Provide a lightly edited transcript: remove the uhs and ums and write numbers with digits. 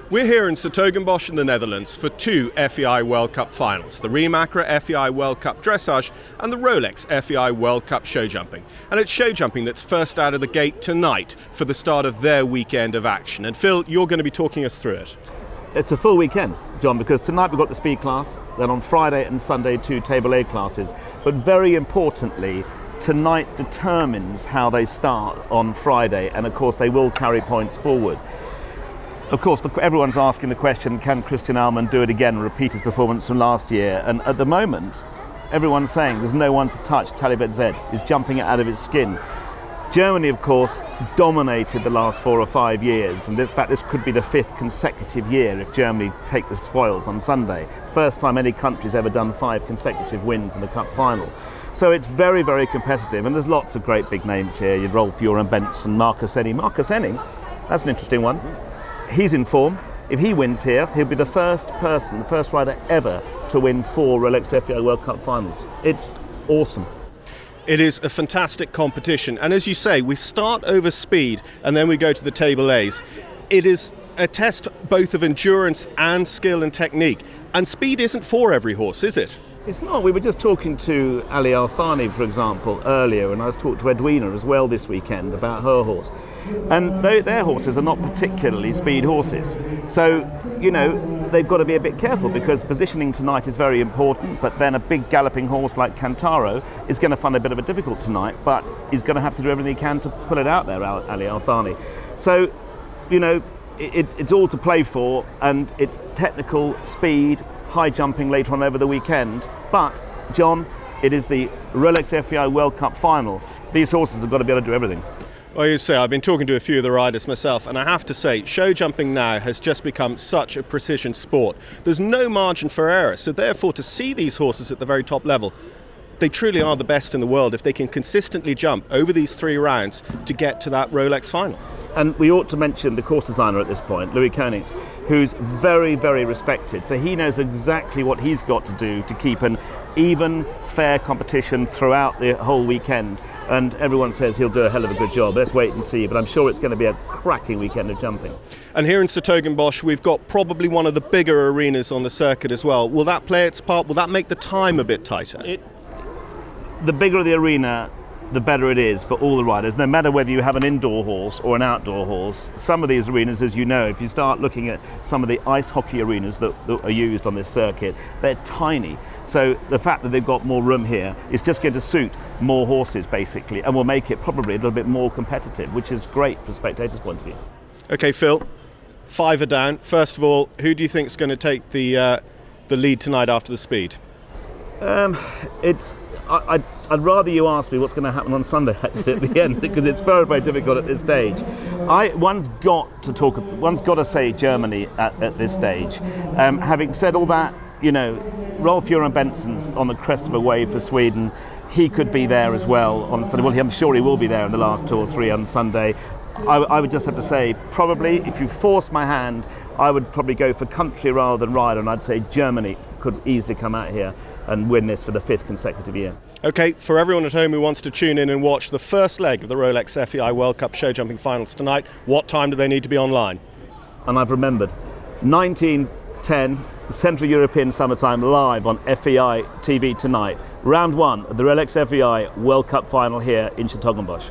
We're here in 's-Hertogenbosch in the Netherlands for two FEI World Cup finals, the Riemacher FEI World Cup Dressage and the Rolex FEI World Cup show jumping. And it's show jumping that's first out of the gate tonight for the start of their weekend of action. And Phil, you're going to be talking us through it. It's a full weekend, John, because tonight we've got the speed class, then on Friday and Sunday two table A classes. But very importantly, tonight determines how they start on Friday, and of course they will carry points forward. Of course, everyone's asking the question, can Christian Ahlmann do it again and repeat his performance from last year? And at the moment, everyone's saying there's no one to touch. Talibet Z is jumping it out of its skin. Germany, of course, dominated the last 4 or 5 years, and in fact this could be the 5th consecutive year if Germany take the spoils on Sunday. First time any country's ever done 5 consecutive wins in the cup final. So it's very, very competitive, and there's lots of great big names here. You'd Rolf Benson, Marcus Henning. Marcus Henning, that's an interesting one. He's in form. If he wins here, he'll be the first person, the first rider ever to win 4 Rolex FEI World Cup finals. It's awesome. It is a fantastic competition, and as you say, we start over speed and then we go to the table A's. It is a test both of endurance and skill and technique, and speed isn't for every horse, is it? It's not. We were just talking to Ali Al-Thani, for example, earlier, and I was talking to Edwina as well this weekend about her horse. And their horses are not particularly speed horses. So, you know, they've got to be a bit careful because positioning tonight is very important, but then a big galloping horse like Cantaro is going to find a bit of a difficult tonight, but he's going to have to do everything he can to pull it out there, Ali Al-Thani. So, you know, it's all to play for, and it's technical, speed, high jumping later on over the weekend. But, John, it is the Rolex FEI World Cup final. These horses have got to be able to do everything. Well, you say, I've been talking to a few of the riders myself, and I have to say, show jumping now has just become such a precision sport. There's no margin for error, so therefore to see these horses at the very top level, they truly are the best in the world if they can consistently jump over these 3 rounds to get to that Rolex final. And we ought to mention the course designer at this point, Louis Koenigs, who's very, very respected. So he knows exactly what he's got to do to keep an even, fair competition throughout the whole weekend. And everyone says he'll do a hell of a good job. Let's wait and see, but I'm sure it's going to be a cracking weekend of jumping. And here in 's-Hertogenbosch, we've got probably one of the bigger arenas on the circuit as well. Will that play its part? Will that make the time a bit tighter? The bigger the arena, the better it is for all the riders, no matter whether you have an indoor horse or an outdoor horse. Some of these arenas, as you know, if you start looking at some of the ice hockey arenas that are used on this circuit, they're tiny. So the fact that they've got more room here is just going to suit more horses, basically, and will make it probably a little bit more competitive, which is great from spectators' point of view. Okay, Phil, 5 are down. First of all, who do you think is going to take the lead tonight after the speed? I'd rather you ask me what's going to happen on Sunday actually at the end, because it's very, very difficult at this stage. One's got to say Germany at this stage. Having said all that, you know, Rolf Benson's on the crest of a wave for Sweden. He could be there as well on Sunday. Well, I'm sure he will be there in the last 2 or 3 on Sunday. I would just have to say, probably, if you force my hand, I would probably go for country rather than rider, and I'd say Germany could easily come out here and win this for the 5th consecutive year. Okay, for everyone at home who wants to tune in and watch the first leg of the Rolex FEI World Cup show jumping finals tonight, what time do they need to be online? And I've remembered, 19:10, Central European Summertime, live on FEITV tonight. Round 1 of the Rolex FEI World Cup final here in 's-Hertogenbosch.